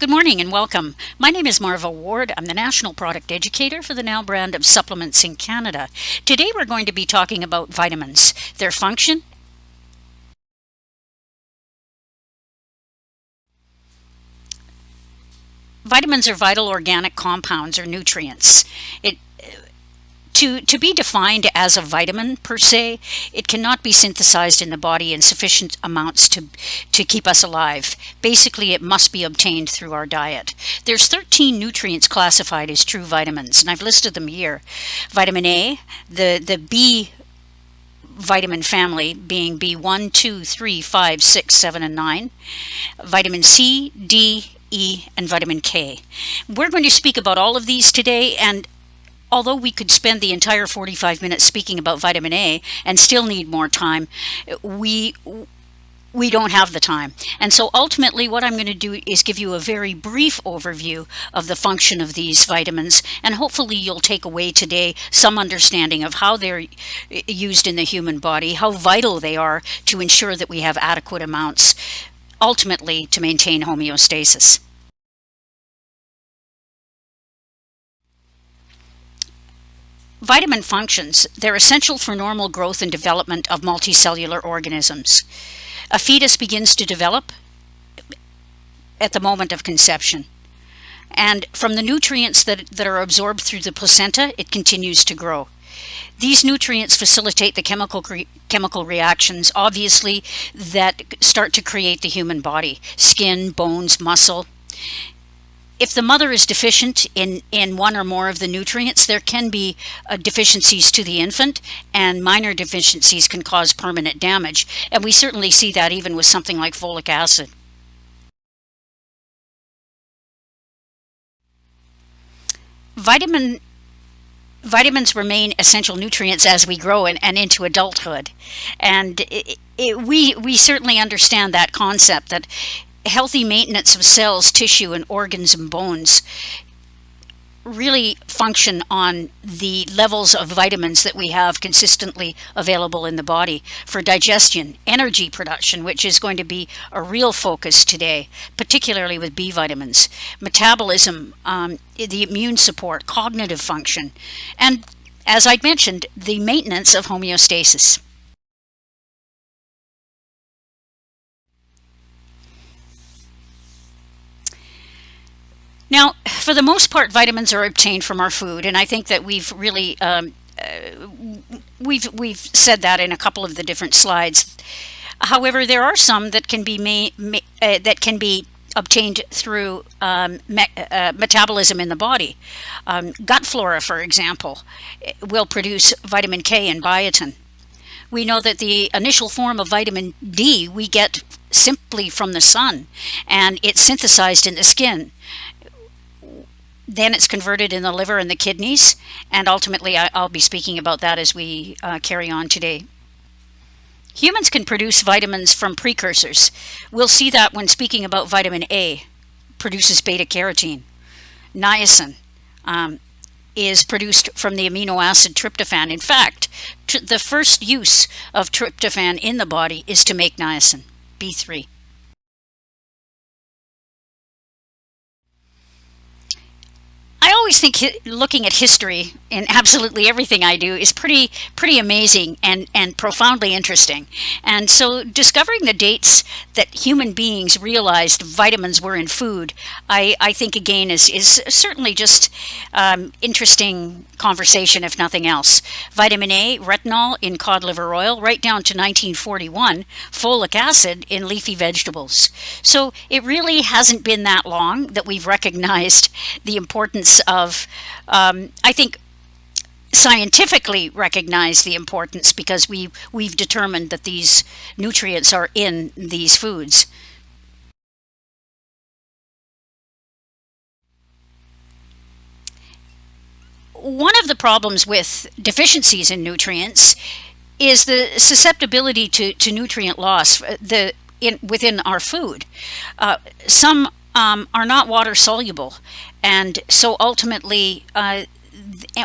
Good morning and welcome. My name is Marva Ward. I'm the National Product Educator for the Now brand of supplements in Canada. Today we're going to be talking about vitamins, their function. Vitamins are vital organic compounds or nutrients. To be defined as a vitamin per se, it cannot be synthesized in the body in sufficient amounts to keep us alive. Basically, it must be obtained through our diet. There's 13 nutrients classified as true vitamins, and I've listed them here. Vitamin A, the B vitamin family being B1, 2, 3, 5, 6, 7, and 9. Vitamin C, D, E, and vitamin K. We're going to speak about all of these today, and although we could spend the entire 45 minutes speaking about vitamin A and still need more time, we don't have the time. And so ultimately what I'm going to do is give you a very brief overview of the function of these vitamins, and hopefully you'll take away today some understanding of how they're used in the human body, how vital they are to ensure that we have adequate amounts, ultimately to maintain homeostasis. Vitamin functions. They're essential for normal growth and development of multicellular organisms. A fetus begins to develop at the moment of conception. And from the nutrients that are absorbed through the placenta, it continues to grow. These nutrients facilitate the chemical reactions, obviously, that start to create the human body: skin, bones, muscle. If the mother is deficient in one or more of the nutrients, there can be deficiencies to the infant, and minor deficiencies can cause permanent damage. And we certainly see that even with something like folic acid. Vitamins remain essential nutrients as we grow and into adulthood. And we certainly understand that concept that healthy maintenance of cells, tissue, and organs and bones really function on the levels of vitamins that we have consistently available in the body for digestion, energy production, which is going to be a real focus today, particularly with B vitamins, metabolism, the immune support, cognitive function, and, as I mentioned, the maintenance of homeostasis. Now, for the most part, vitamins are obtained from our food, and I think that we've really we've said that in a couple of the different slides. However, there are some that can be obtained through metabolism in the body. Gut flora, for example, will produce vitamin K and biotin. We know that the initial form of vitamin D we get simply from the sun, and it's synthesized in the skin. Then it's converted in the liver and the kidneys, and ultimately I'll be speaking about that as we carry on today. Humans can produce vitamins from precursors. We'll see that when speaking about vitamin A, produces beta carotene. Niacin is produced from the amino acid tryptophan. In fact, the first use of tryptophan in the body is to make niacin, B3. I always think looking at history in absolutely everything I do is pretty amazing and profoundly interesting. And so discovering the dates that human beings realized vitamins were in food, I think again is certainly just interesting conversation, if nothing else. Vitamin A, retinol in cod liver oil, right down to 1941, folic acid in leafy vegetables. So it really hasn't been that long that we've recognized the importance of, I think, scientifically recognize the importance, because we've determined that these nutrients are in these foods. One of the problems with deficiencies in nutrients is the susceptibility to nutrient loss within our food. Some are not water soluble, and so ultimately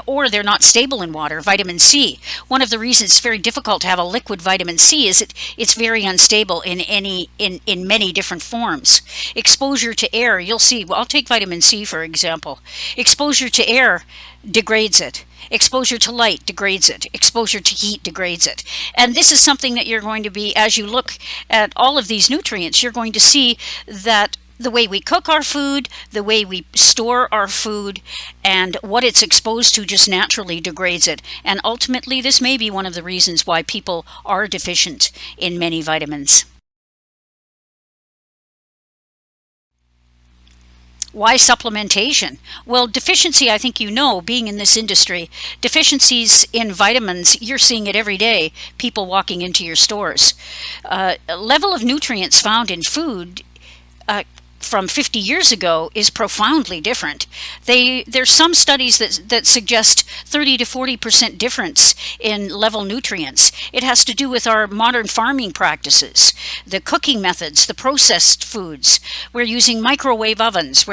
or they're not stable in water. Vitamin C. One of the reasons it's very difficult to have a liquid vitamin C is it's very unstable in many different forms. Exposure to air, you'll see, well, I'll take vitamin C for example. Exposure to air degrades it. Exposure to light degrades it. Exposure to heat degrades it. And this is something that you're going to be, as you look at all of these nutrients, you're going to see that the way we cook our food, the way we store our food, and what it's exposed to just naturally degrades it. And ultimately, this may be one of the reasons why people are deficient in many vitamins. Why supplementation? Well, deficiency, I think you know, being in this industry, deficiencies in vitamins, you're seeing it every day, people walking into your stores. Level of nutrients found in food from 50 years ago is profoundly different. There's some studies that suggest 30 to 40% difference in level nutrients. It has to do with our modern farming practices, the cooking methods, the processed foods. We're using microwave ovens,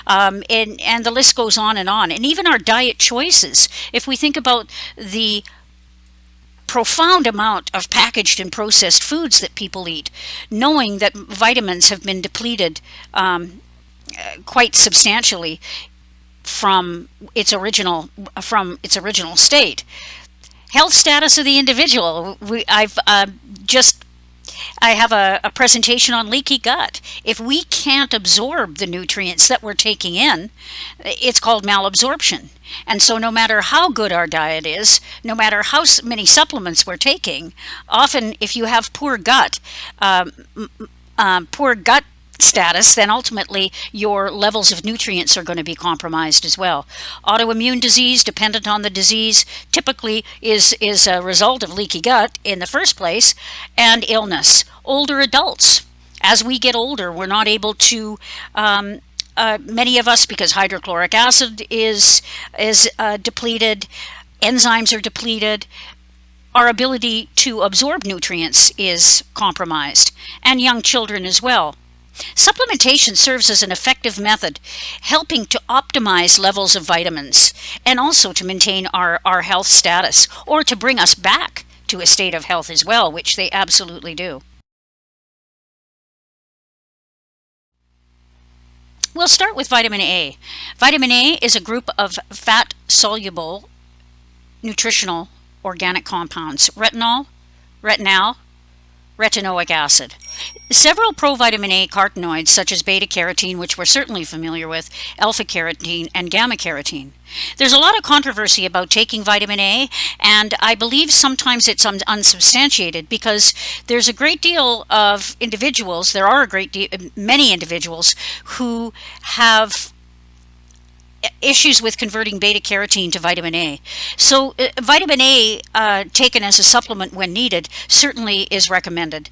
and the list goes on, and even our diet choices. If we think about the profound amount of packaged and processed foods that people eat, knowing that vitamins have been depleted quite substantially from its original state. Health status of the individual. I have a presentation on leaky gut. If we can't absorb the nutrients that we're taking in, it's called malabsorption. And so no matter how good our diet is, no matter how many supplements we're taking, often if you have poor gut status, then ultimately your levels of nutrients are going to be compromised as well. Autoimmune disease, dependent on the disease, typically is a result of leaky gut in the first place, and illness. Older adults, as we get older, we're not able to many of us, because hydrochloric acid is depleted, enzymes are depleted, our ability to absorb nutrients is compromised, and young children as well. Supplementation serves as an effective method, helping to optimize levels of vitamins and also to maintain our health status, or to bring us back to a state of health as well, which they absolutely do. We'll start with vitamin A. Vitamin A is a group of fat-soluble nutritional organic compounds: retinol, retinal, retinoic acid. Several provitamin A carotenoids, such as beta-carotene, which we're certainly familiar with, alpha-carotene, and gamma-carotene. There's a lot of controversy about taking vitamin A, and I believe sometimes it's unsubstantiated, because there's a great deal of individuals, many individuals who have issues with converting beta-carotene to vitamin A. So vitamin A taken as a supplement when needed certainly is recommended.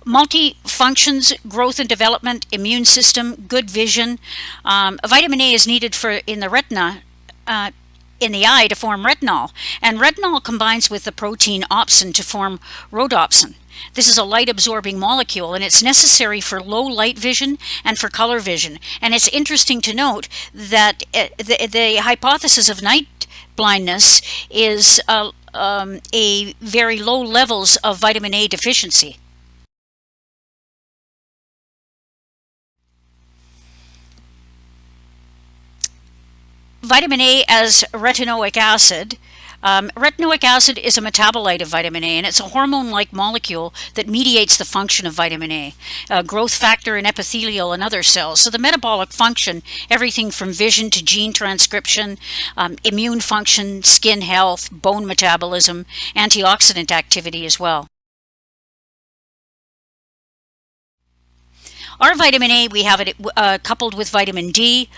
Multi-functions, growth and development, immune system, good vision. Vitamin A is needed in the retina, in the eye, to form retinol. And retinol combines with the protein opsin to form rhodopsin. This is a light-absorbing molecule, and it's necessary for low light vision and for color vision. And it's interesting to note that the hypothesis of night blindness is a very low levels of vitamin A deficiency. Vitamin A as retinoic acid. Retinoic acid is a metabolite of vitamin A, and it's a hormone-like molecule that mediates the function of vitamin A, growth factor in epithelial and other cells. So the metabolic function, everything from vision to gene transcription, immune function, skin health, bone metabolism, antioxidant activity as well. Our vitamin A, we have it coupled with vitamin D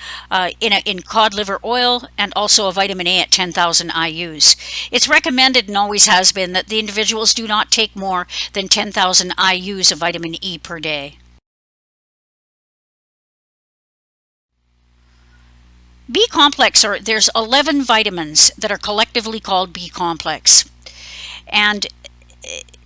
in cod liver oil, and also a vitamin A at 10,000 IUs. It's recommended, and always has been, that the individuals do not take more than 10,000 IUs of vitamin E per day. B complex, there's 11 vitamins that are collectively called B complex. And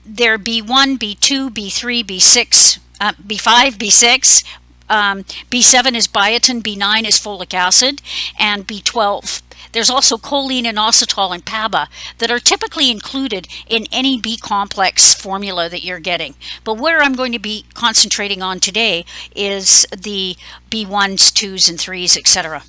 they're B1, B2, B3, B6, B5, B6, B7 is biotin, B9 is folic acid, and B12. There's also choline, inositol, and PABA that are typically included in any B complex formula that you're getting. But where I'm going to be concentrating on today is the B1s, 2s, and 3s, etc.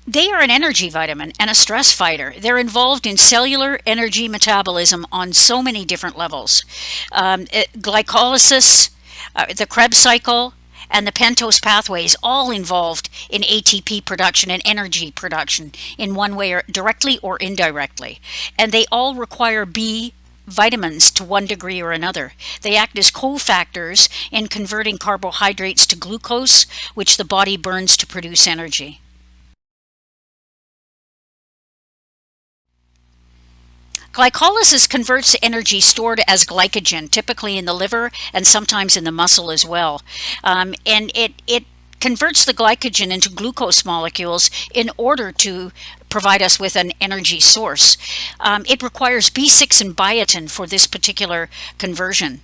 They are an energy vitamin and a stress fighter. They're involved in cellular energy metabolism on so many different levels. Glycolysis, the Krebs cycle, and the pentose pathways all involved in ATP production and energy production in one way, or directly or indirectly. And they all require B vitamins to one degree or another. They act as cofactors in converting carbohydrates to glucose, which the body burns to produce energy. Glycolysis converts energy stored as glycogen, typically in the liver and sometimes in the muscle as well. And it converts the glycogen into glucose molecules in order to provide us with an energy source. It requires B6 and biotin for this particular conversion.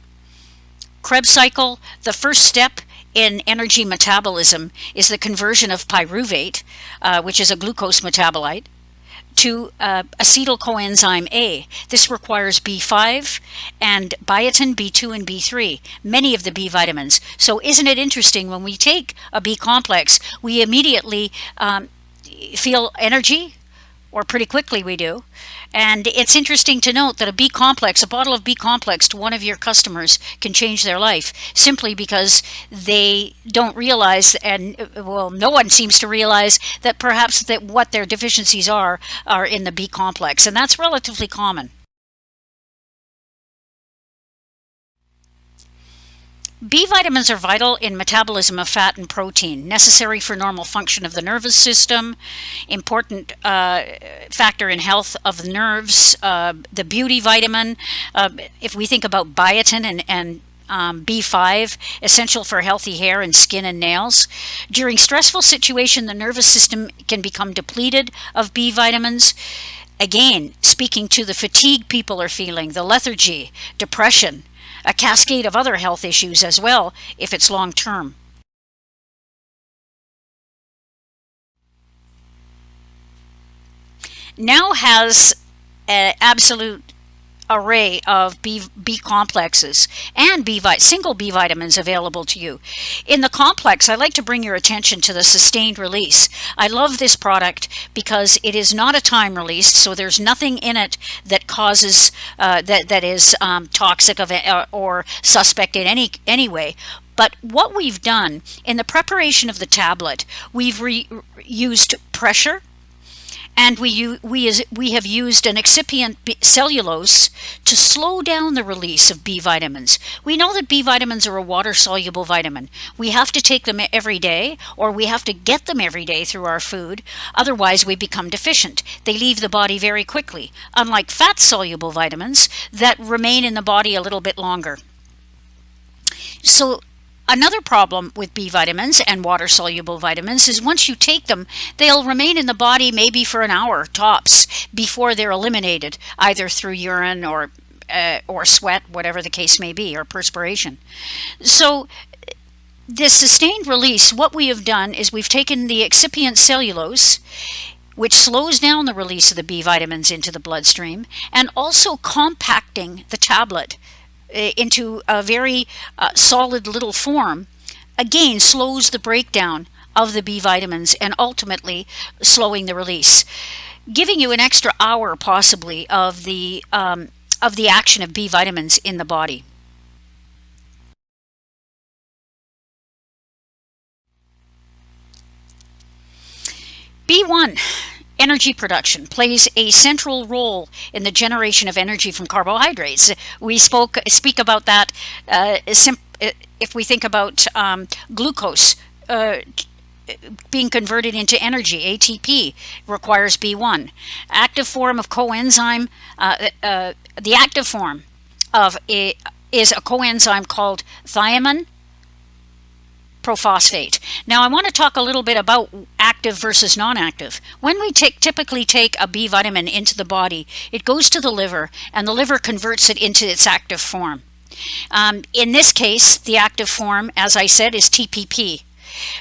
Krebs cycle, the first step in energy metabolism is the conversion of pyruvate, which is a glucose metabolite, to acetyl coenzyme A. This requires B5 and biotin, B2, and B3, many of the B vitamins. So isn't it interesting, when we take a B complex, we immediately feel energy, or pretty quickly we do. And it's interesting to note that a bottle of B complex to one of your customers can change their life, simply because they don't realize, and well, no one seems to realize, that perhaps that what their deficiencies are in the B complex, and that's relatively common. B vitamins are vital in metabolism of fat and protein, necessary for normal function of the nervous system, important factor in health of the nerves. The beauty vitamin, if we think about biotin and B5, essential for healthy hair and skin and nails. During stressful situation, the nervous system can become depleted of B vitamins. Again, speaking to the fatigue people are feeling, the lethargy, depression, a cascade of other health issues as well if it's long term. Now has an absolute array of B complexes and single B vitamins available to you. In the complex, I like to bring your attention to the sustained release. I love this product because it is not a time released, so there's nothing in it that causes that is toxic or suspect in any way. But what we've done in the preparation of the tablet, we've used pressure, and we have used an excipient cellulose to slow down the release of B vitamins. We know that B vitamins are a water-soluble vitamin. We have to take them every day, or we have to get them every day through our food. Otherwise, we become deficient. They leave the body very quickly, unlike fat-soluble vitamins that remain in the body a little bit longer. So another problem with B vitamins and water-soluble vitamins is once you take them, they'll remain in the body maybe for an hour tops before they're eliminated, either through urine or sweat, whatever the case may be, or perspiration. So this sustained release, what we have done is we've taken the excipient cellulose, which slows down the release of the B vitamins into the bloodstream, and also compacting the tablet into a very solid little form, again slows the breakdown of the B vitamins and ultimately slowing the release, giving you an extra hour possibly of the action of B vitamins in the body. B1 energy production plays a central role in the generation of energy from carbohydrates. We speak about that if we think about glucose being converted into energy. ATP requires B1. Active form of coenzyme, the active form of is a coenzyme called thiamine prophosphate. Now I want to talk a little bit about active versus non-active. When we typically take a B vitamin into the body, it goes to the liver, and the liver converts it into its active form. In this case, the active form, as I said, is TPP.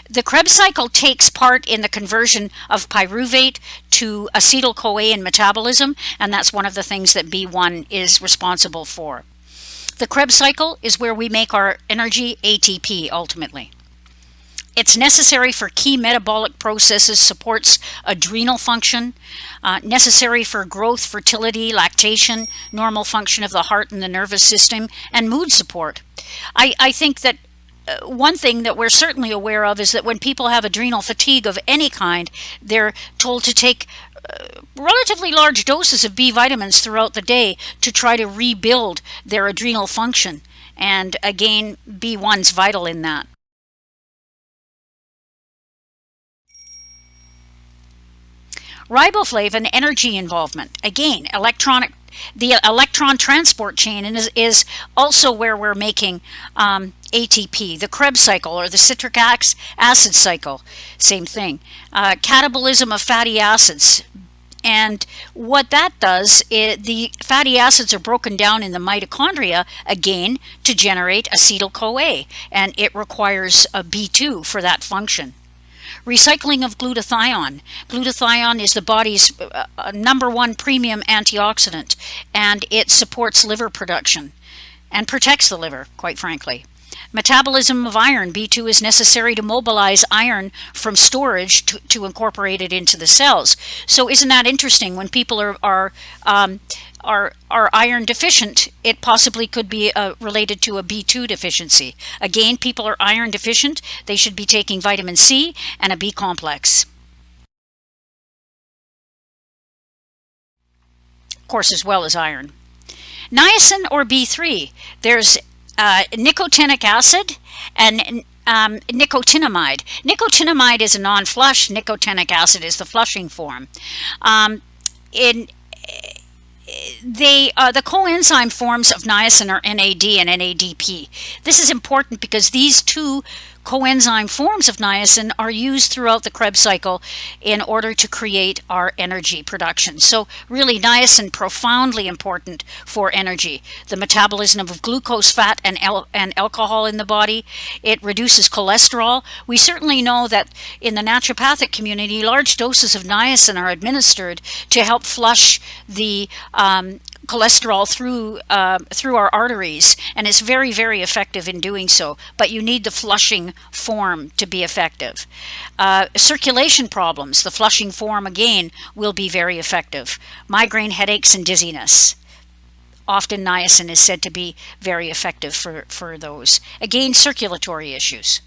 The Krebs cycle takes part in the conversion of pyruvate to acetyl-CoA in metabolism, and that's one of the things that B1 is responsible for. The Krebs cycle is where we make our energy, ATP, ultimately. It's necessary for key metabolic processes, supports adrenal function, necessary for growth, fertility, lactation, normal function of the heart and the nervous system, and mood support. I think that one thing that we're certainly aware of is that when people have adrenal fatigue of any kind, they're told to take relatively large doses of B vitamins throughout the day to try to rebuild their adrenal function. And again, B1's vital in that. Riboflavin energy involvement. Again, the electron transport chain is also where we're making ATP. The Krebs cycle, or the citric acid cycle, same thing. Catabolism of fatty acids. And what that does is the fatty acids are broken down in the mitochondria, again, to generate acetyl-CoA, and it requires a B2 for that function. Recycling of glutathione. Glutathione is the body's #1 premium antioxidant, and it supports liver production and protects the liver, quite frankly. Metabolism of iron. B2 is necessary to mobilize iron from storage to incorporate it into the cells. So isn't that interesting? When people are iron deficient, it possibly could be related to a B2 deficiency. Again, people are iron deficient. They should be taking vitamin C and a B complex. Of course, as well as iron. Niacin or B3. There's nicotinic acid and nicotinamide. Nicotinamide is a non-flush. Nicotinic acid is the flushing form. The coenzyme forms of niacin are NAD and NADP. This is important because these two coenzyme forms of niacin are used throughout the Krebs cycle in order to create our energy production. So really, niacin profoundly important for energy. The metabolism of glucose, fat, and alcohol in the body. It reduces cholesterol. We certainly know that in the naturopathic community, large doses of niacin are administered to help flush the cholesterol through our arteries, and it's very, very effective in doing so, but you need the flushing form to be effective. Circulation problems, the flushing form again will be very effective. Migraine, headaches, and dizziness. Often niacin is said to be very effective for those. Again, circulatory issues.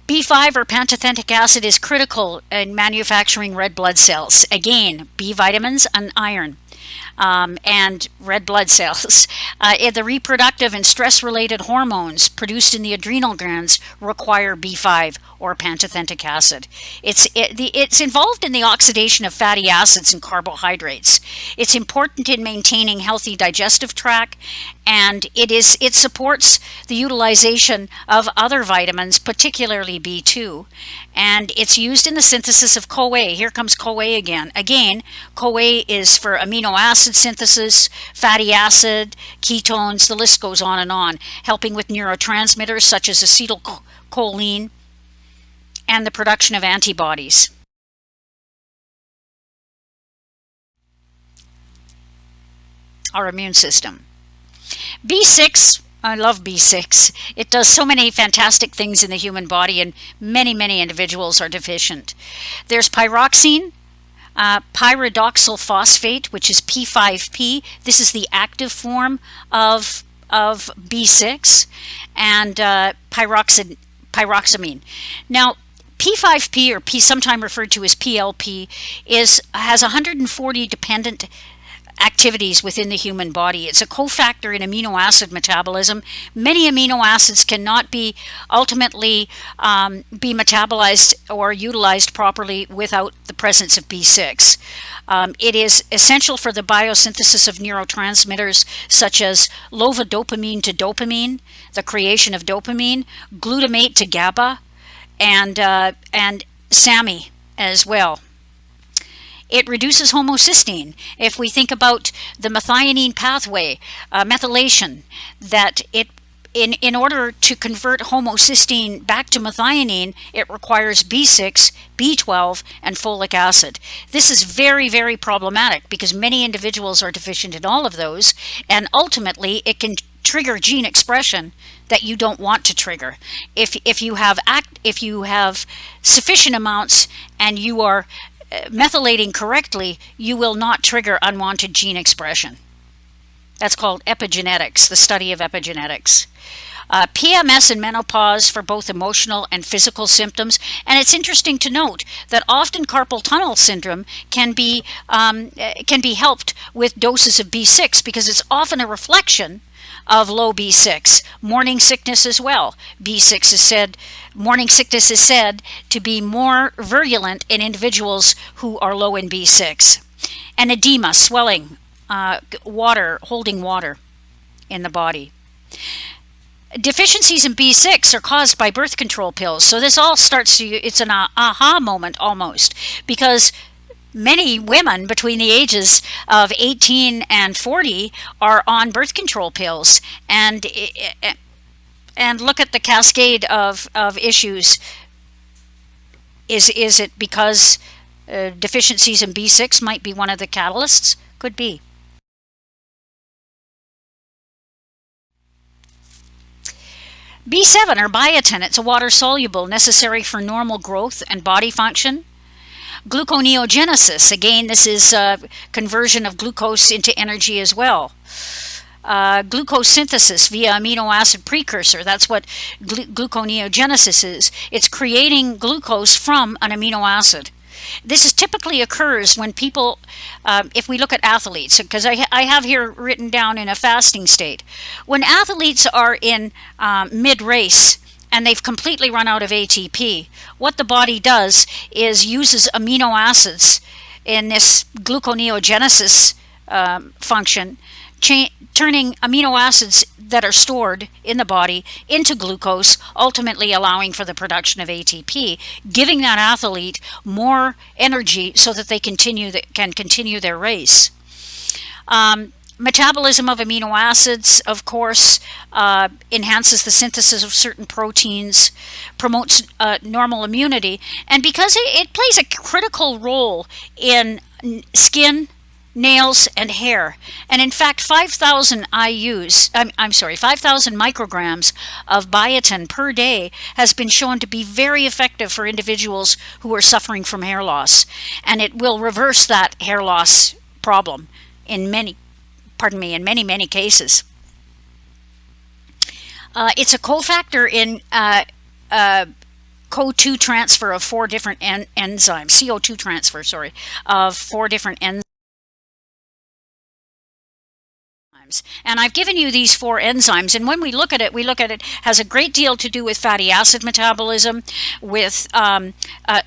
B5 or pantothenic acid is critical in manufacturing red blood cells. Again, B vitamins and iron and red blood cells. The reproductive and stress-related hormones produced in the adrenal glands require B5 or pantothenic acid. It's involved in the oxidation of fatty acids and carbohydrates. It's important in maintaining healthy digestive tract, and it supports the utilization of other vitamins, particularly B2, and it's used in the synthesis of CoA. Here comes CoA again. Again, CoA is for amino acid synthesis, fatty acid, ketones, the list goes on, helping with neurotransmitters such as acetylcholine and the production of antibodies. Our immune system. B6, I love B6. It does so many fantastic things in the human body, and many, many individuals are deficient. There's pyroxine, pyridoxal phosphate, which is P5P. This is the active form of B6, and pyroxamine. Now, P5P, or sometimes referred to as PLP, has 140 dependent activities within the human body. It's a cofactor in amino acid metabolism. Many amino acids cannot be ultimately be metabolized or utilized properly without the presence of B6. It is essential for the biosynthesis of neurotransmitters such as levodopa to dopamine, the creation of dopamine, glutamate to GABA, and SAMe as well. It reduces homocysteine. If we think about the methionine pathway, methylation, that it in order to convert homocysteine back to methionine, it requires B6, B12, and folic acid. This is very, very problematic because many individuals are deficient in all of those, and ultimately it can trigger gene expression that you don't want to trigger. If you have sufficient amounts and you are methylating correctly, you will not trigger unwanted gene expression. That's called epigenetics, the study of epigenetics. PMS and menopause for both emotional and physical symptoms. And it's interesting to note that often carpal tunnel syndrome can be helped with doses of B6 because it's often a reflection of low B6. Morning sickness as well. Morning sickness is said to be more virulent in individuals who are low in B6. And edema, swelling, holding water in the body. Deficiencies in B6 are caused by birth control pills. So this all it's an aha moment almost, because many women between the ages of 18 and 40 are on birth control pills, and look at the cascade of issues. Is it because deficiencies in B6 might be one of the catalysts? Could be. B7 or biotin, it's a water soluble necessary for normal growth and body function. Gluconeogenesis, again, this is conversion of glucose into energy as well. Glucose synthesis via amino acid precursor, that's what gluconeogenesis is. It's creating glucose from an amino acid. This typically occurs when people, if we look at athletes, because I have here written down in a fasting state. When athletes are in mid-race and they've completely run out of ATP, what the body does is uses amino acids in this gluconeogenesis function, turning amino acids that are stored in the body into glucose, ultimately allowing for the production of ATP, giving that athlete more energy so that they can continue their race. Metabolism of amino acids, of course, enhances the synthesis of certain proteins, promotes normal immunity, and because it plays a critical role in skin, nails, and hair. And in fact, 5,000 micrograms of biotin per day has been shown to be very effective for individuals who are suffering from hair loss. And it will reverse that hair loss problem in many cases. It's a cofactor in CO2 transfer of 4 different enzymes, CO2 transfer, of 4 different enzymes. And I've given you these 4 enzymes, and when we look at it has a great deal to do with fatty acid metabolism, with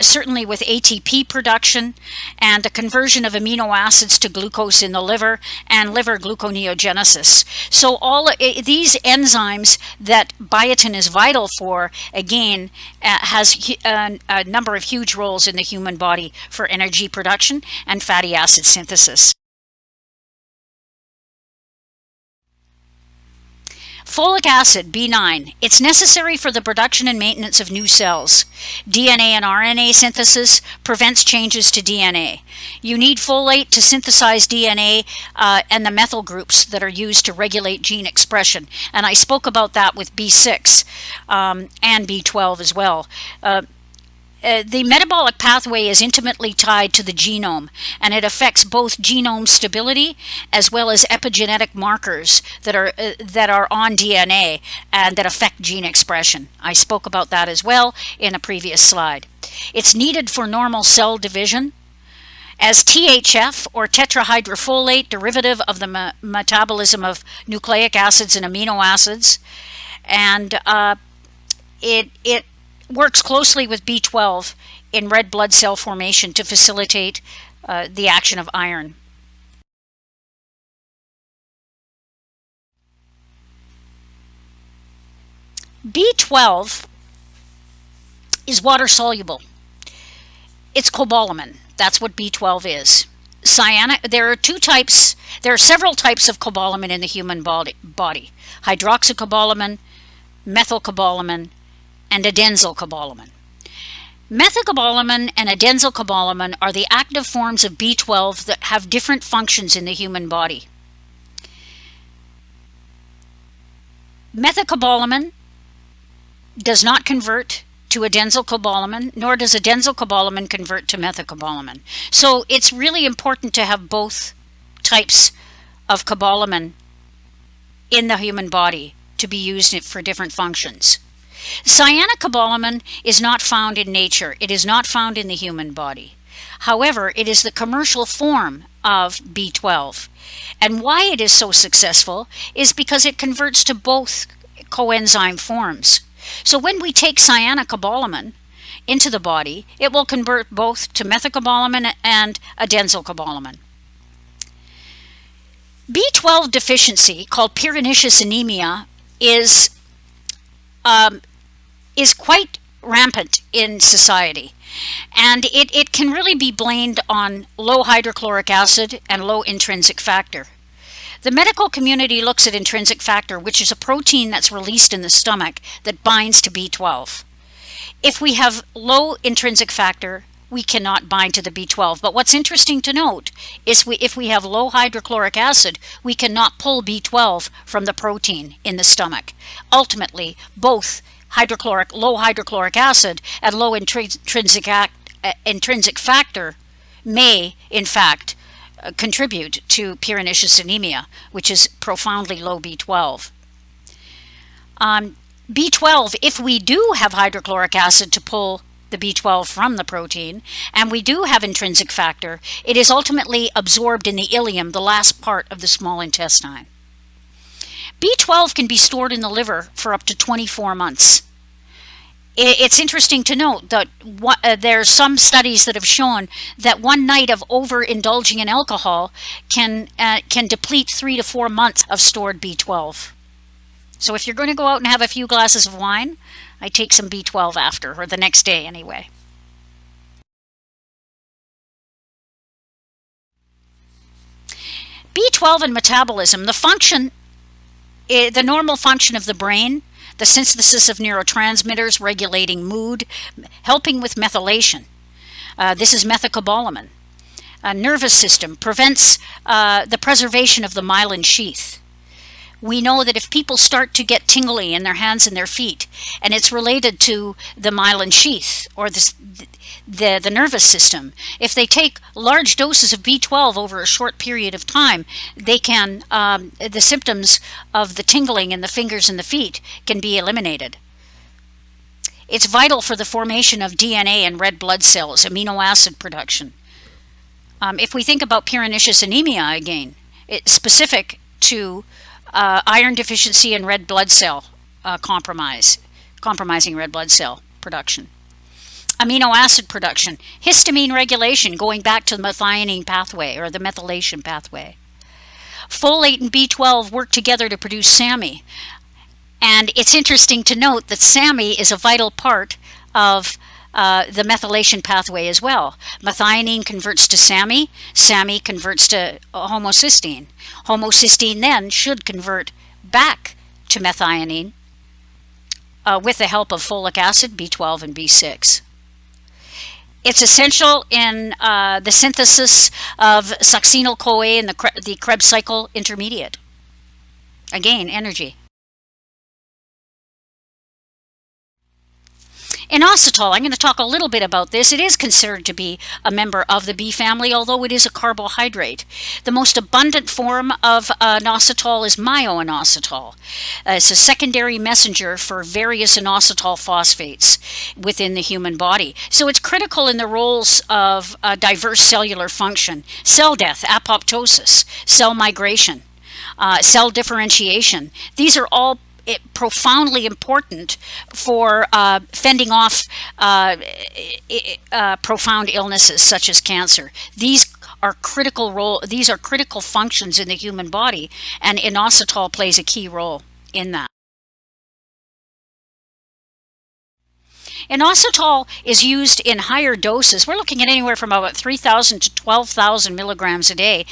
certainly with ATP production, and the conversion of amino acids to glucose in the liver, and liver gluconeogenesis. So all these enzymes that biotin is vital for, again, has a number of huge roles in the human body for energy production and fatty acid synthesis. Folic acid, B9, it's necessary for the production and maintenance of new cells. DNA and RNA synthesis prevents changes to DNA. You need folate to synthesize DNA and the methyl groups that are used to regulate gene expression. And I spoke about that with B6 and B12 as well. The metabolic pathway is intimately tied to the genome, and it affects both genome stability as well as epigenetic markers that are on DNA and that affect gene expression. I spoke about that as well in a previous slide. It's needed for normal cell division as THF, or tetrahydrofolate, derivative of the metabolism of nucleic acids and amino acids, and it works closely with B12 in red blood cell formation to facilitate the action of iron. B12 is water soluble. It's cobalamin. That's what B12 is. There are several types of cobalamin in the human body. Hydroxycobalamin, methylcobalamin, and adenzylcobalamin. Methylcobalamin and adenzylcobalamin are the active forms of B12 that have different functions in the human body. Methylcobalamin does not convert to adenzylcobalamin, nor does adenzylcobalamin convert to methylcobalamin. So it's really important to have both types of cobalamin in the human body to be used for different functions. Cyanocobalamin is not found in nature. It is not found in the human body. However, it is the commercial form of B12. And why it is so successful is because it converts to both coenzyme forms. So when we take cyanocobalamin into the body, it will convert both to methylcobalamin and adenzylcobalamin. B12 deficiency, called pernicious anemia, is quite rampant in society. And it can really be blamed on low hydrochloric acid and low intrinsic factor. The medical community looks at intrinsic factor, which is a protein that's released in the stomach that binds to B12. If we have low intrinsic factor, we cannot bind to the B12. But what's interesting to note is if we have low hydrochloric acid, we cannot pull B12 from the protein in the stomach. Ultimately, both low hydrochloric acid and low intrinsic factor may, in fact, contribute to pernicious anemia, which is profoundly low B12. B12, if we do have hydrochloric acid to pull the B12 from the protein, and we do have intrinsic factor, it is ultimately absorbed in the ileum, the last part of the small intestine. B12 can be stored in the liver for up to 24 months. It's interesting to note that there's some studies that have shown that one night of overindulging in alcohol can deplete 3 to 4 months of stored B12. So if you're going to go out and have a few glasses of wine, I take some B12 after, or the next day anyway. B12 and metabolism, the normal function of the brain, the synthesis of neurotransmitters, regulating mood, helping with methylation. This is methylcobalamin. Nervous system prevents the preservation of the myelin sheath. We know that if people start to get tingly in their hands and their feet, and it's related to the myelin sheath or the nervous system, if they take large doses of B12 over a short period of time, they can the symptoms of the tingling in the fingers and the feet can be eliminated. It's vital for the formation of DNA and red blood cells, amino acid production. If we think about pernicious anemia again, it's specific to iron deficiency and red blood cell compromising red blood cell production. Amino acid production, histamine regulation, going back to the methionine pathway or the methylation pathway. Folate and B12 work together to produce SAMe. And it's interesting to note that SAMe is a vital part of the methylation pathway as well. Methionine converts to SAMe, SAMe converts to homocysteine. Homocysteine then should convert back to methionine with the help of folic acid, B12, and B6. It's essential in the synthesis of succinyl-CoA and the Krebs cycle intermediate. Again, energy. Inositol, I'm going to talk a little bit about this. It is considered to be a member of the B family, although it is a carbohydrate. The most abundant form of inositol is myo-inositol. It's a secondary messenger for various inositol phosphates within the human body. So it's critical in the roles of diverse cellular function, cell death, apoptosis, cell migration, cell differentiation. These are all profoundly important for fending off profound illnesses such as cancer. These are critical functions in the human body, and inositol plays a key role in that. Inositol is used in higher doses. We're looking at anywhere from about 3,000 to 12,000 milligrams a day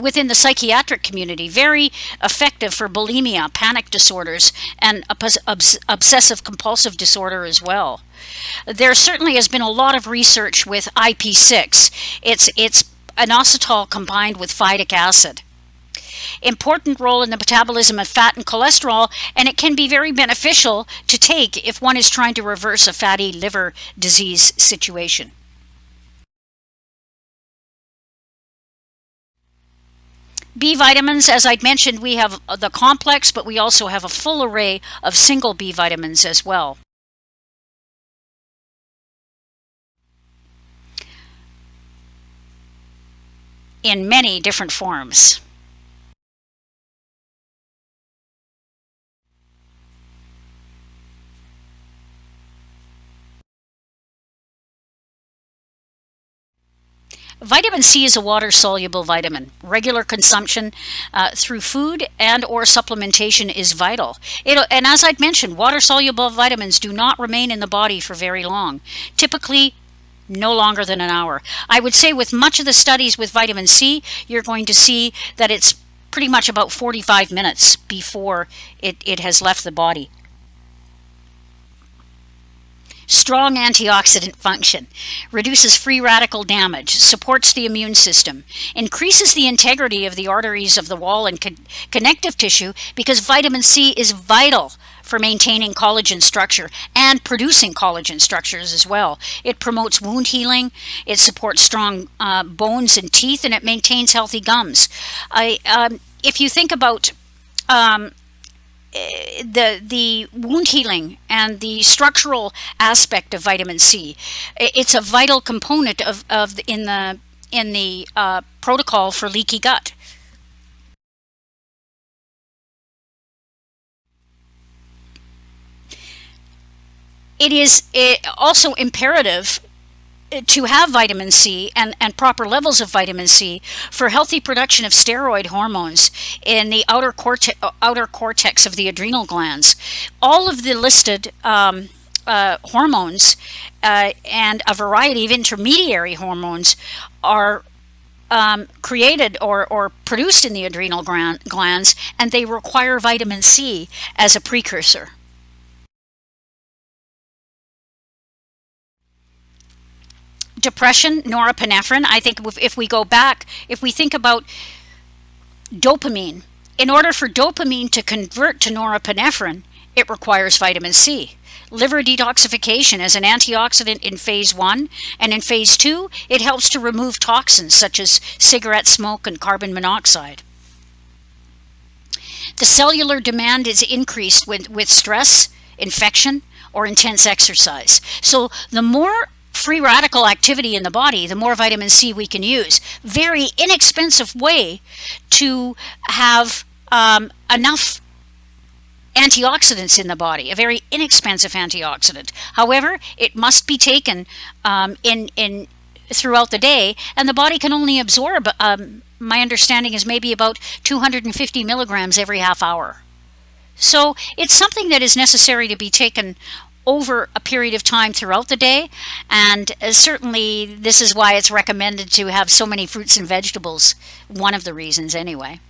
within the psychiatric community. Very effective for bulimia, panic disorders, and obsessive compulsive disorder as well. There certainly has been a lot of research with IP6. It's inositol combined with phytic acid. Important role in the metabolism of fat and cholesterol, and it can be very beneficial to take if one is trying to reverse a fatty liver disease situation. B vitamins, as I'd mentioned, we have the complex, but we also have a full array of single B vitamins as well. In many different forms. Vitamin C is a water-soluble vitamin. Regular consumption through food and or supplementation is vital. And as I'd mentioned, water-soluble vitamins do not remain in the body for very long, typically no longer than an hour. I would say with much of the studies with vitamin C, you're going to see that it's pretty much about 45 minutes before it has left the body. Strong antioxidant function, reduces free radical damage, supports the immune system, increases the integrity of the arteries of the wall and connective tissue, because vitamin C is vital for maintaining collagen structure and producing collagen structures as well. It promotes wound healing, it supports strong bones and teeth, and it maintains healthy gums. If you think about the wound healing and the structural aspect of vitamin C, it's a vital component in the protocol for leaky gut. It is also imperative to have vitamin C and proper levels of vitamin C for healthy production of steroid hormones in the outer cortex of the adrenal glands. All of the listed hormones and a variety of intermediary hormones are created or produced in the adrenal glands, and they require vitamin C as a precursor. Depression, norepinephrine. I think if we go back, if we think about dopamine, in order for dopamine to convert to norepinephrine, it requires vitamin C. Liver detoxification as an antioxidant in phase 1, and in phase 2, it helps to remove toxins such as cigarette smoke and carbon monoxide. The cellular demand is increased with stress, infection, or intense exercise. So the more free radical activity in the body, the more vitamin C we can use. Very inexpensive way to have enough antioxidants in the body, a very inexpensive antioxidant. However, it must be taken in throughout the day, and the body can only absorb, my understanding is maybe about 250 milligrams every half hour. So it's something that is necessary to be taken over a period of time throughout the day, and certainly this is why it's recommended to have so many fruits and vegetables, one of the reasons anyway.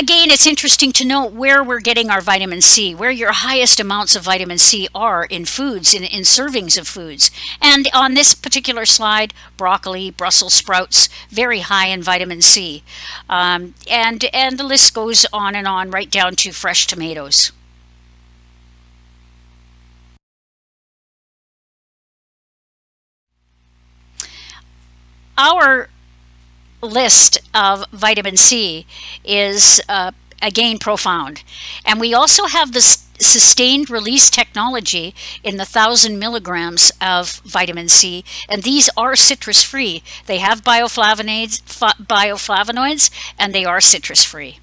Again, it's interesting to note where we're getting our vitamin C, where your highest amounts of vitamin C are in foods, in servings of foods. And on this particular slide, broccoli, Brussels sprouts, very high in vitamin C. And the list goes on and on, right down to fresh tomatoes. Our list of vitamin C is again profound, and we also have this sustained release technology in the 1,000 milligrams of vitamin C, and these are citrus free. They have bioflavonoids, and they are citrus free.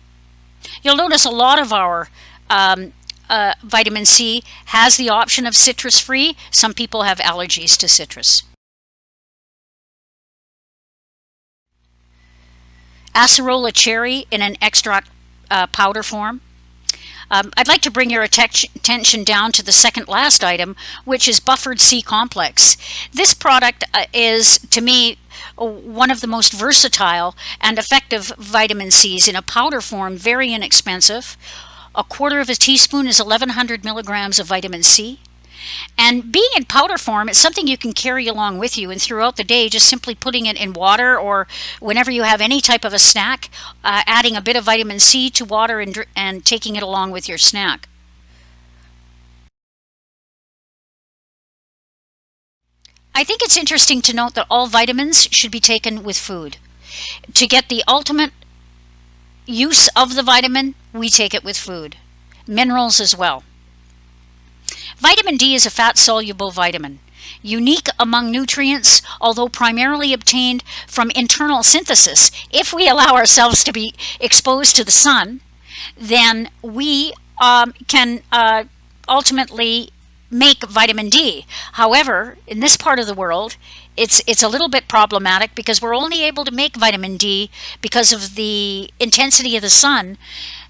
You'll notice a lot of our vitamin C has the option of citrus free. Some people have allergies to citrus. Acerola cherry in an extract powder form. I'd like to bring your attention down to the second last item, which is buffered C complex. This product is, to me, one of the most versatile and effective vitamin C's in a powder form, very inexpensive. A quarter of a teaspoon is 1,100 milligrams of vitamin C. And being in powder form, it's something you can carry along with you, and throughout the day, just simply putting it in water, or whenever you have any type of a snack, adding a bit of vitamin C to water and taking it along with your snack. I think it's interesting to note that all vitamins should be taken with food. To get the ultimate use of the vitamin, we take it with food. Minerals as well. Vitamin D is a fat-soluble vitamin, unique among nutrients, although primarily obtained from internal synthesis. If we allow ourselves to be exposed to the sun, then we can ultimately make vitamin D. However, in this part of the world, it's a little bit problematic because we're only able to make vitamin D because of the intensity of the sun,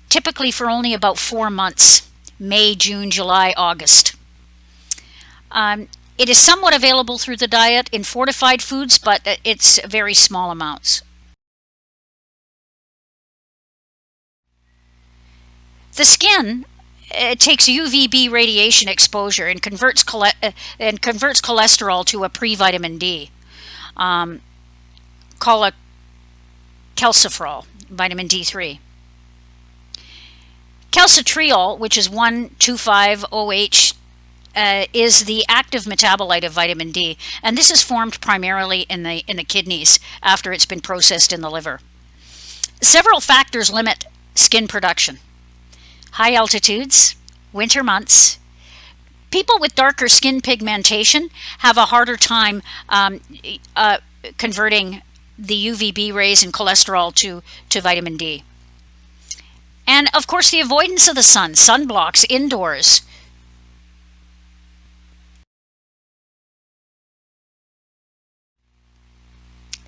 typically for only about 4 months, May, June, July, August. It is somewhat available through the diet in fortified foods, but it's very small amounts. The skin takes UVB radiation exposure and converts cholesterol to a pre-vitamin D, called calciferol, vitamin D3. Calcitriol, which is 1,2,5-OH, is the active metabolite of vitamin D, and this is formed primarily in the kidneys after it's been processed in the liver. Several factors limit skin production. High altitudes, winter months. People with darker skin pigmentation have a harder time converting the UVB rays and cholesterol to vitamin D. And of course, the avoidance of the sun, sunblocks indoors.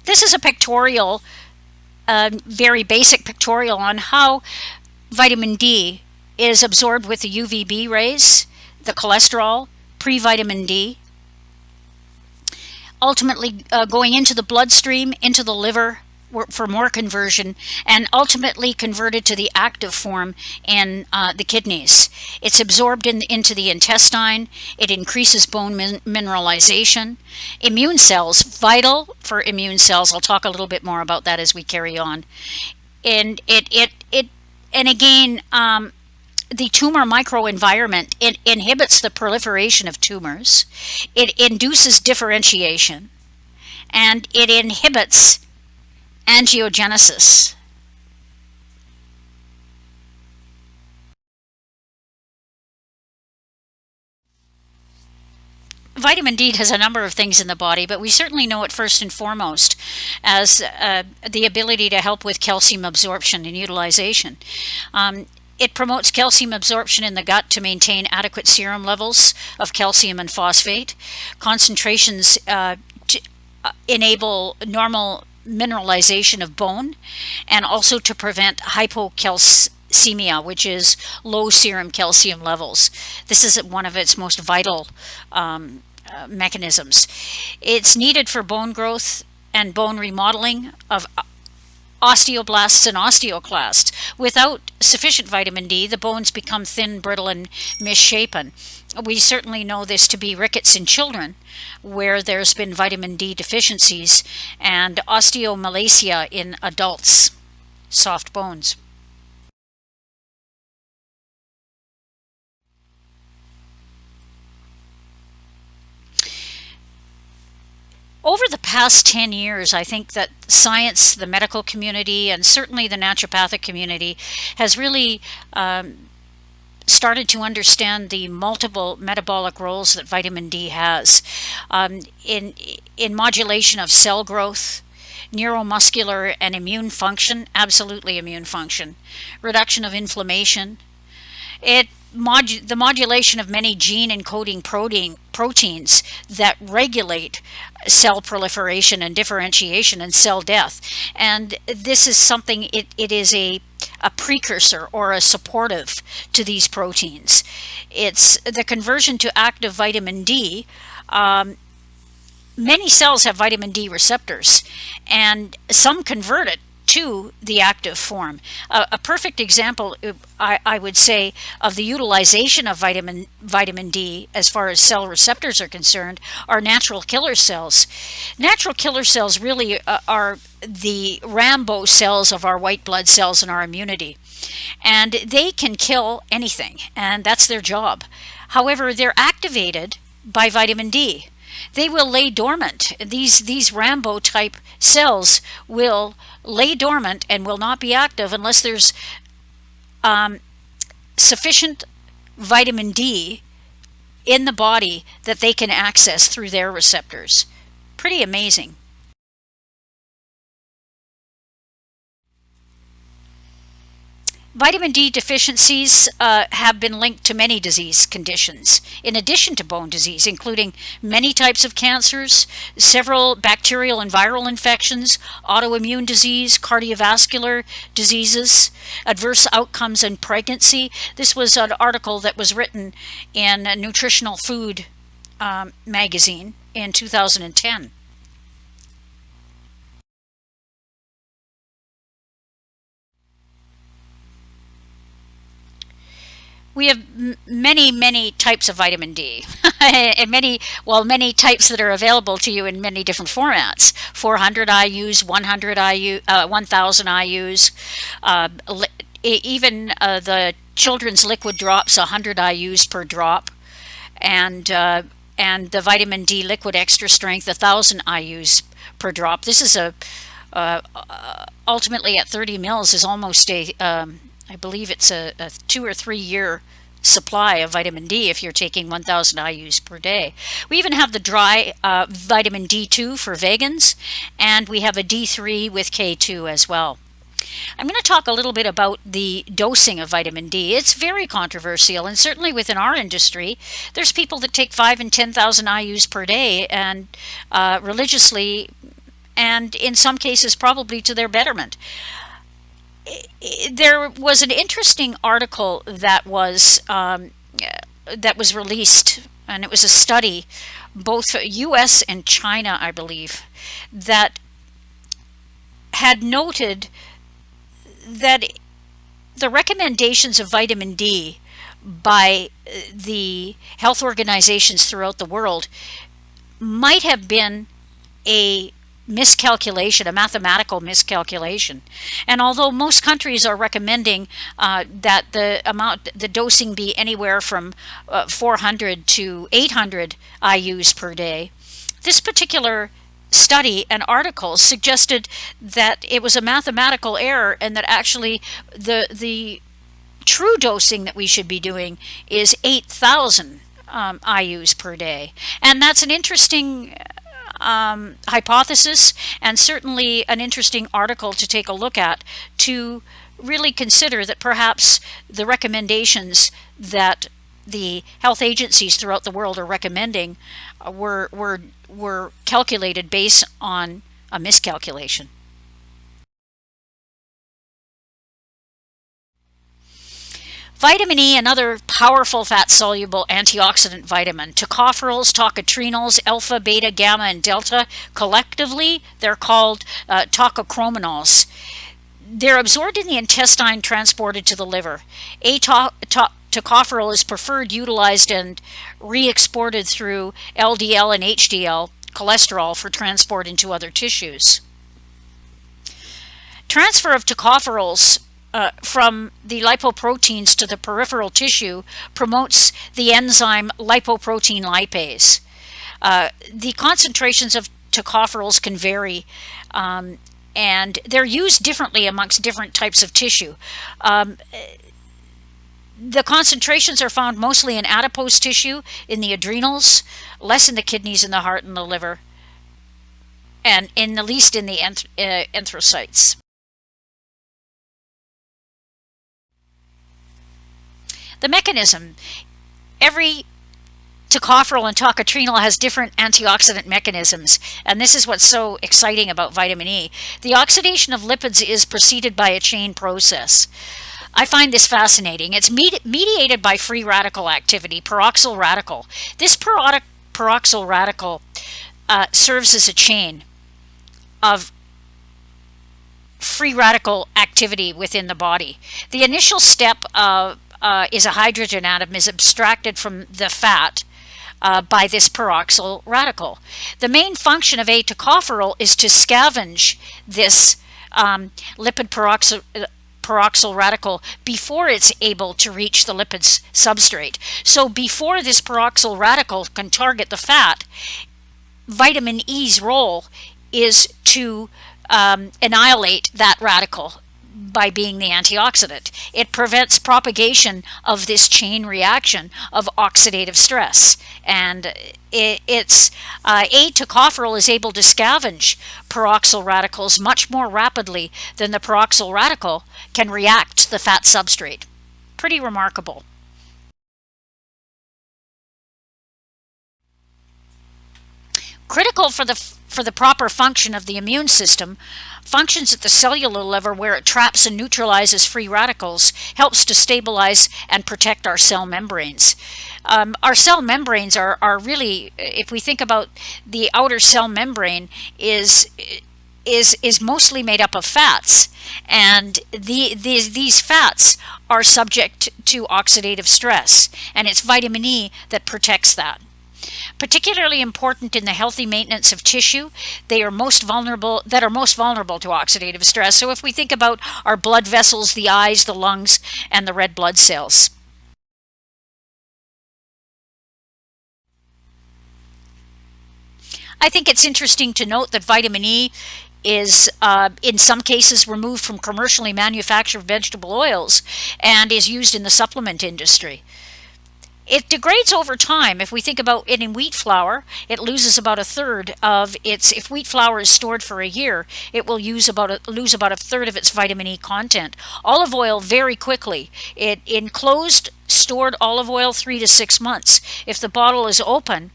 This is a pictorial, very basic pictorial on how vitamin D is absorbed with the UVB rays, the cholesterol, pre-vitamin D, ultimately going into the bloodstream, into the liver for more conversion, and ultimately converted to the active form in the kidneys. It's absorbed into the intestine. It increases bone mineralization. Immune cells, vital for immune cells. I'll talk a little bit more about that as we carry on. And again, the tumor microenvironment, it inhibits the proliferation of tumors. It induces differentiation, and it inhibits angiogenesis. Vitamin D has a number of things in the body, but we certainly know it first and foremost as the ability to help with calcium absorption and utilization. It promotes calcium absorption in the gut to maintain adequate serum levels of calcium and phosphate. Concentrations to enable normal mineralization of bone, and also to prevent hypocalcemia, which is low serum calcium levels. This is one of its most vital mechanisms. It's needed for bone growth and bone remodeling of osteoblasts and osteoclasts. Without sufficient vitamin D, the bones become thin, brittle, and misshapen. We certainly know this to be rickets in children, where there's been vitamin D deficiencies, and osteomalacia in adults, soft bones. Over the past 10 years, I think that science, the medical community, and certainly the naturopathic community has really started to understand the multiple metabolic roles that vitamin D has in modulation of cell growth, neuromuscular and immune function, absolutely immune function, reduction of inflammation. The modulation of many gene encoding proteins that regulate cell proliferation and differentiation and cell death. And this is something, it is a a precursor or a supportive to these proteins. It's the conversion to active vitamin D. Many cells have vitamin D receptors, and some convert it to the active form. A perfect example, I would say, of the utilization of vitamin D as far as cell receptors are concerned are natural killer cells. Natural killer cells really are the Rambo cells of our white blood cells and our immunity. And they can kill anything, and that's their job. However, they're activated by vitamin D. They will lay dormant. These Rambo type cells will lay dormant and will not be active unless there's sufficient vitamin D in the body that they can access through their receptors. Pretty amazing. Vitamin D deficiencies have been linked to many disease conditions, in addition to bone disease, including many types of cancers, several bacterial and viral infections, autoimmune disease, cardiovascular diseases, adverse outcomes in pregnancy. This was an article that was written in Nutritional Food magazine in 2010. We have many types of vitamin D, and many types that are available to you in many different formats. 400 IUs, 100 IU, 1000 IUs, even the children's liquid drops, 100 IUs per drop, and the vitamin D liquid extra strength, 1000 IUs per drop. This is ultimately at 30 mils is almost I believe it's a 2 or 3 year supply of vitamin D if you're taking 1000 IUs per day. We even have the dry vitamin D2 for vegans, and we have a D3 with K2 as well. I'm going to talk a little bit about the dosing of vitamin D. It's very controversial, and certainly within our industry, there's people that take 5 and 10,000 IUs per day and religiously, and in some cases probably to their betterment. There was an interesting article that was released, and it was a study, both U.S. and China, I believe, that had noted that the recommendations of vitamin D by the health organizations throughout the world might have been a miscalculation, a mathematical miscalculation. And although most countries are recommending that the dosing be anywhere from 400 to 800 IUs per day, this particular study and article suggested that it was a mathematical error, and that actually the true dosing that we should be doing is 8,000 IUs per day. And that's an interesting hypothesis, and certainly an interesting article to take a look at, to really consider that perhaps the recommendations that the health agencies throughout the world are recommending were calculated based on a miscalculation. Vitamin E, another powerful fat-soluble antioxidant vitamin. Tocopherols, tocotrienols, alpha, beta, gamma, and delta. Collectively, they're called tocochromonols. They're absorbed in the intestine, transported to the liver. Tocopherol is preferred, utilized, and re-exported through LDL and HDL cholesterol for transport into other tissues. Transfer of tocopherols from the lipoproteins to the peripheral tissue promotes the enzyme lipoprotein lipase. The concentrations of tocopherols can vary, and they're used differently amongst different types of tissue. The concentrations are found mostly in adipose tissue, in the adrenals, less in the kidneys, in the heart, and the liver, and in the least in the erythrocytes. The mechanism: every tocopherol and tocotrienol has different antioxidant mechanisms, and this is what's so exciting about vitamin E. The oxidation of lipids is preceded by a chain process. I find this fascinating. It's mediated by free radical activity, peroxyl radical. This peroxyl radical serves as a chain of free radical activity within the body. The initial step is a hydrogen atom is abstracted from the fat by this peroxyl radical. The main function of tocopherol is to scavenge this lipid peroxyl radical before it's able to reach the lipid substrate. So before this peroxyl radical can target the fat, vitamin E's role is to annihilate that radical by being the antioxidant. It prevents propagation of this chain reaction of oxidative stress, and tocopherol is able to scavenge peroxyl radicals much more rapidly than the peroxyl radical can react to the fat substrate. Pretty remarkable. Critical for the proper function of the immune system, functions at the cellular level where it traps and neutralizes free radicals, helps to stabilize and protect our cell membranes. Our cell membranes are really, if we think about the outer cell membrane, is mostly made up of fats, and these fats are subject to oxidative stress, and it's vitamin E that protects that. Particularly important in the healthy maintenance of tissue, they are most vulnerable to oxidative stress. So if we think about our blood vessels, the eyes, the lungs, and the red blood cells. I think it's interesting to note that vitamin E is in some cases removed from commercially manufactured vegetable oils and is used in the supplement industry. It degrades over time. If we think about it in wheat flour, it loses about a third of its, if wheat flour is stored for a year, it will lose about a third of its vitamin E content. Olive oil, very quickly. In closed, stored olive oil, 3 to 6 months. If the bottle is open,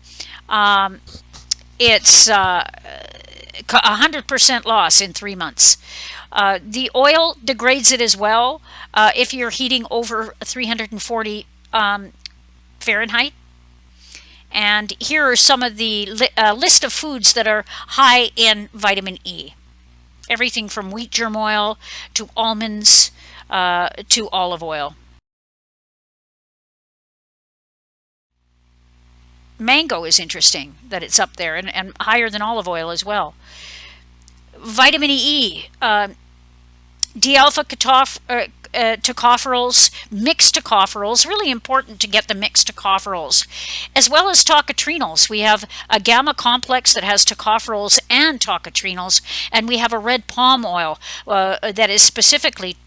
it's 100% loss in 3 months. The oil degrades it as well if you're heating over 340 Fahrenheit. And here are some of the list of foods that are high in vitamin E. Everything from wheat germ oil to almonds to olive oil. Mango is interesting that it's up there and higher than olive oil as well. Vitamin E, D-alpha tocopherols, mixed tocopherols, really important to get the mixed tocopherols, as well as tocotrienols. We have a gamma complex that has tocopherols and tocotrienols, and we have a red palm oil that is specifically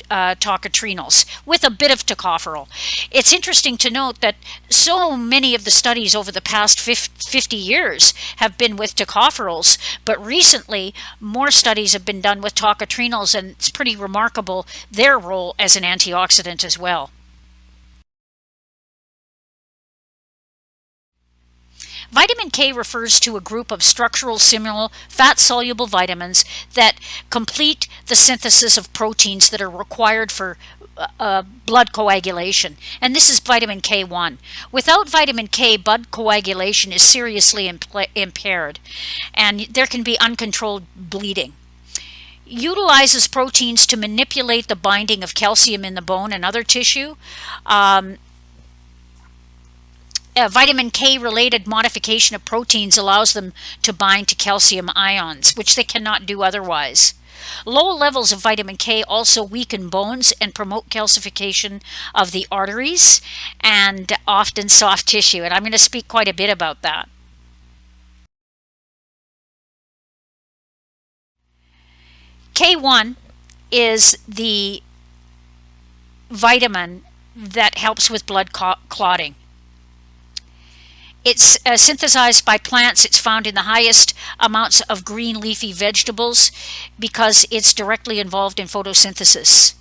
tocotrienols with a bit of tocopherol. It's interesting to note that so many of the studies over the past 50 years have been with tocopherols, but recently more studies have been done with tocotrienols, and it's pretty remarkable their role as an antioxidant as well. Vitamin K refers to a group of structural similar fat-soluble vitamins that complete the synthesis of proteins that are required for blood coagulation, and this is vitamin K1. Without vitamin K, blood coagulation is seriously impaired, and there can be uncontrolled bleeding. Utilizes proteins to manipulate the binding of calcium in the bone and other tissue. Vitamin K related modification of proteins allows them to bind to calcium ions, which they cannot do otherwise. Low levels of vitamin K also weaken bones and promote calcification of the arteries and often soft tissue, and I'm going to speak quite a bit about that. K1 is the vitamin that helps with blood clotting. It's synthesized by plants. It's found in the highest amounts of green leafy vegetables because it's directly involved in photosynthesis.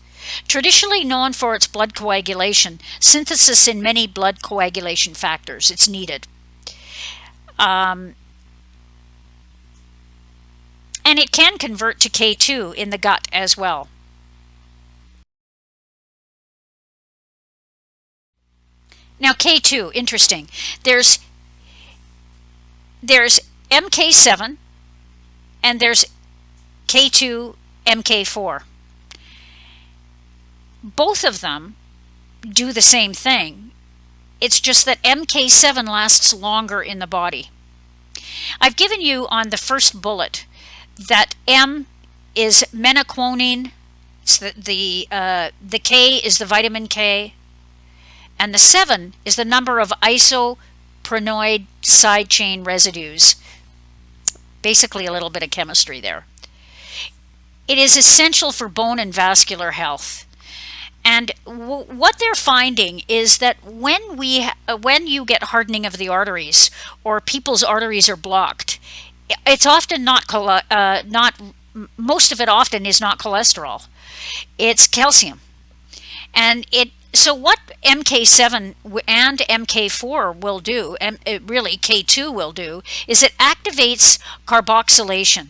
Traditionally known for its blood coagulation, synthesis in many blood coagulation factors, it's needed. And it can convert to K2 in the gut as well. Now K2, interesting. There's MK7 and there's K2 MK4. Both of them do the same thing. It's just that MK7 lasts longer in the body. I've given you on the first bullet that M is menaquinone. It's the K is the vitamin K, and the 7 is the number of isoprenoid side chain residues. Basically a little bit of chemistry there. It is essential for bone and vascular health. And what they're finding is that when you get hardening of the arteries, or people's arteries are blocked, it's often most of it often is not cholesterol. It's calcium. And so what MK7 and MK4 will do, and really K2 will do, is it activates carboxylation,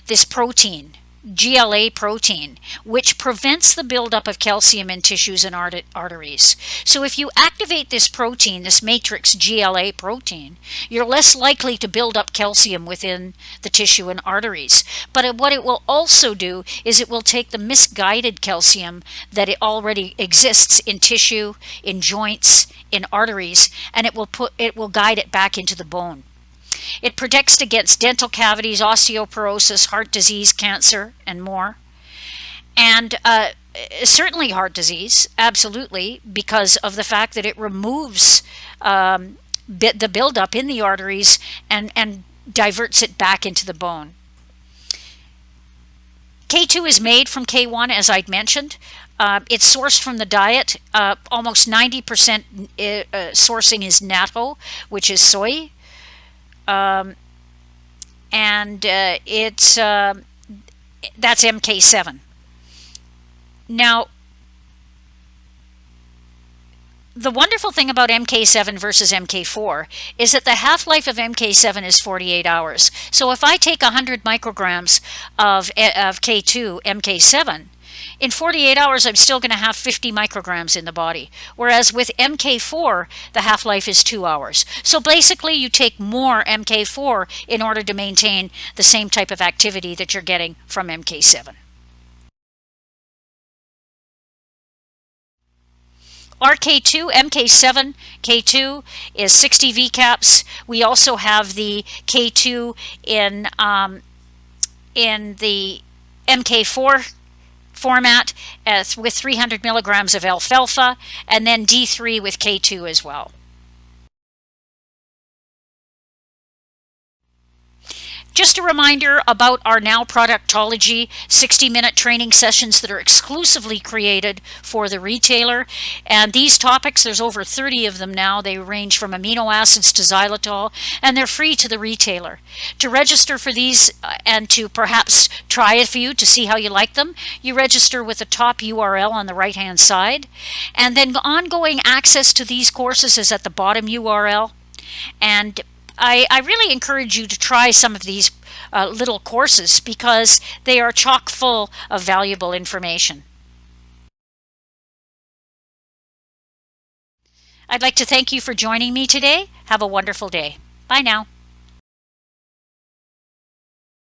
this protein, GLA protein, which prevents the buildup of calcium in tissues and arteries. So if you activate this protein, this matrix GLA protein, you're less likely to build up calcium within the tissue and arteries. But what it will also do is it will take the misguided calcium that it already exists in tissue, in joints, in arteries, and it will guide it back into the bone. It protects against dental cavities, osteoporosis, heart disease, cancer, and more. And certainly heart disease, absolutely, because of the fact that it removes the buildup in the arteries and diverts it back into the bone. K2 is made from K1, as I'd mentioned. It's sourced from the diet. Almost 90% sourcing is natto, which is soy. That's MK7. Now, the wonderful thing about MK7 versus MK4 is that the half-life of MK7 is 48 hours. So if I take 100 micrograms of K2 MK7, in 48 hours, I'm still going to have 50 micrograms in the body. Whereas with MK4, the half-life is 2 hours. So basically, you take more MK4 in order to maintain the same type of activity that you're getting from MK7. RK2, MK7, K2 is 60 VCAPs. We also have the K2 in the MK4 format with 300 milligrams of alfalfa, and then D3 with K2 as well. Just a reminder about our Now Productology 60-minute training sessions that are exclusively created for the retailer. And these topics, there's over 30 of them now. They range from amino acids to xylitol, and they're free to the retailer. To register for these and to perhaps try a few to see how you like them, you register with the top URL on the right-hand side. And then ongoing access to these courses is at the bottom URL. And I really encourage you to try some of these little courses because they are chock full of valuable information. I'd like to thank you for joining me today. Have a wonderful day. Bye now.